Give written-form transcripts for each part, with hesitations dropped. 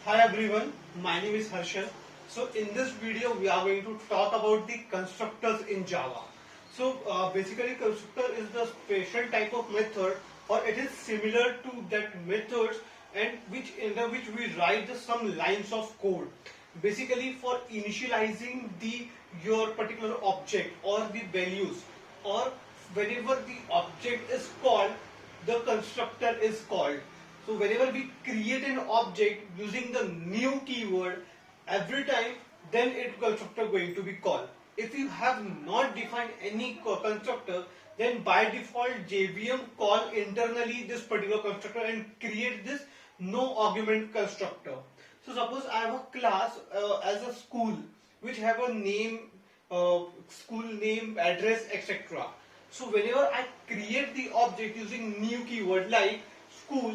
Hi everyone, my name is Harshal. So in this video we are going to talk about the constructors in Java. So basically constructor is the special type of method, or it is similar to that methods, and which we write some lines of code basically for initializing the your particular object or the values, or whenever the object is called, the constructor is called. So whenever we create an object using the new keyword every time, then it constructor going to be called. If you have not defined any constructor, then by default JVM call internally this particular constructor and create this no argument constructor. So suppose I have a class as a school which have a name, school name, address, etc. So whenever I create the object using new keyword like school,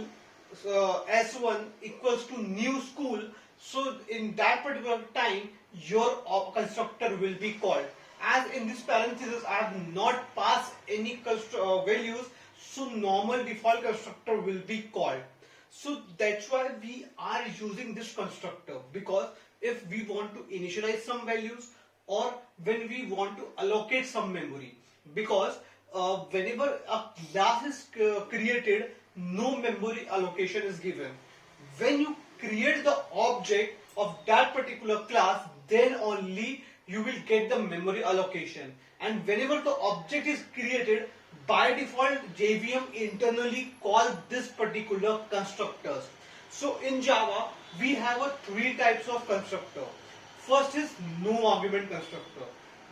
S1 equals to new school, so in that particular time your constructor will be called. As in this parenthesis I have not passed any values, so normal default constructor will be called. So that's why we are using this constructor, because if we want to initialize some values or when we want to allocate some memory, because whenever a class is created, no memory allocation is given. When you create the object of that particular class, then only you will get the memory allocation. And whenever the object is created, by default JVM internally call this particular constructors. So in Java we have three types of constructor. First is no argument constructor.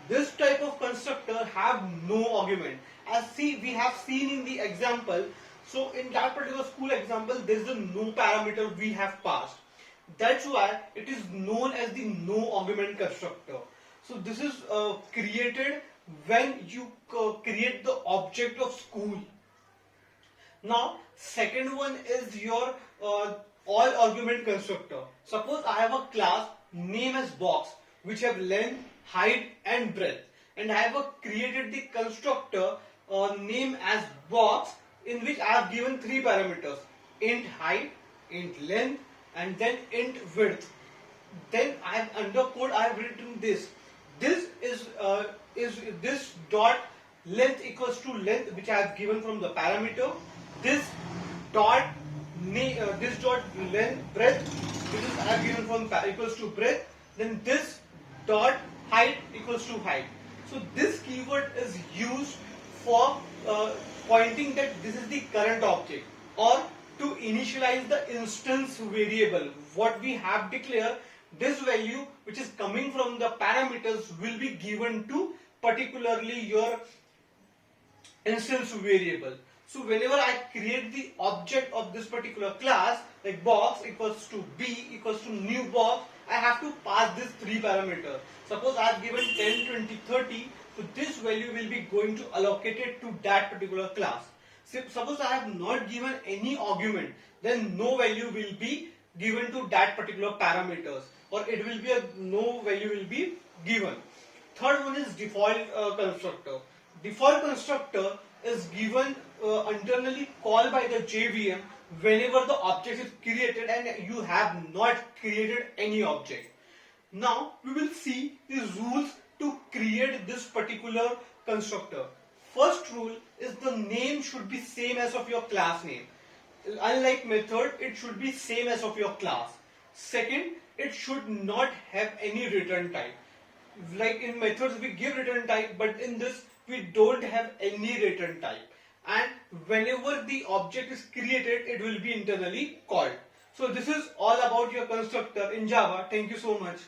This type of constructor have no argument. As we have seen in the example, so in that particular school example, there is a no parameter we have passed. That's why it is known as the no argument constructor. So this is created when you create the object of school. Now second one is your all argument constructor. Suppose I have a class name as box which have length, height and breadth, and I have created the constructor name as box, in which I have given three parameters: int height, int length and then int width. Then I have under code I have written this. This is this dot length equals to length which I have given from the parameter. This dot this dot length breadth which is I have given from equals to breadth. Then this dot height equals to height. So this keyword is used for pointing that this is the current object, or to initialize the instance variable. What we have declared, this value which is coming from the parameters will be given to particularly your instance variable. So whenever I create the object of this particular class, like box equals to b equals to new box, I have to pass this three parameters. Suppose I have given 10, 20, 30, so this value will be going to allocate it to that particular class. Suppose I have not given any argument, then no value will be given to that particular parameters, or it will be no value will be given. Third one is default constructor. Default constructor is given internally called by the JVM whenever the object is created and you have not created any object. Now we will see the rules to create this particular constructor. First rule is the name should be same as of your class name. Unlike method, it should be same as of your class. Second, it should not have any return type. Like in methods we give return type, but in this we don't have any return type. And whenever the object is created, it will be internally called. So this is all about your constructor in Java. Thank you so much.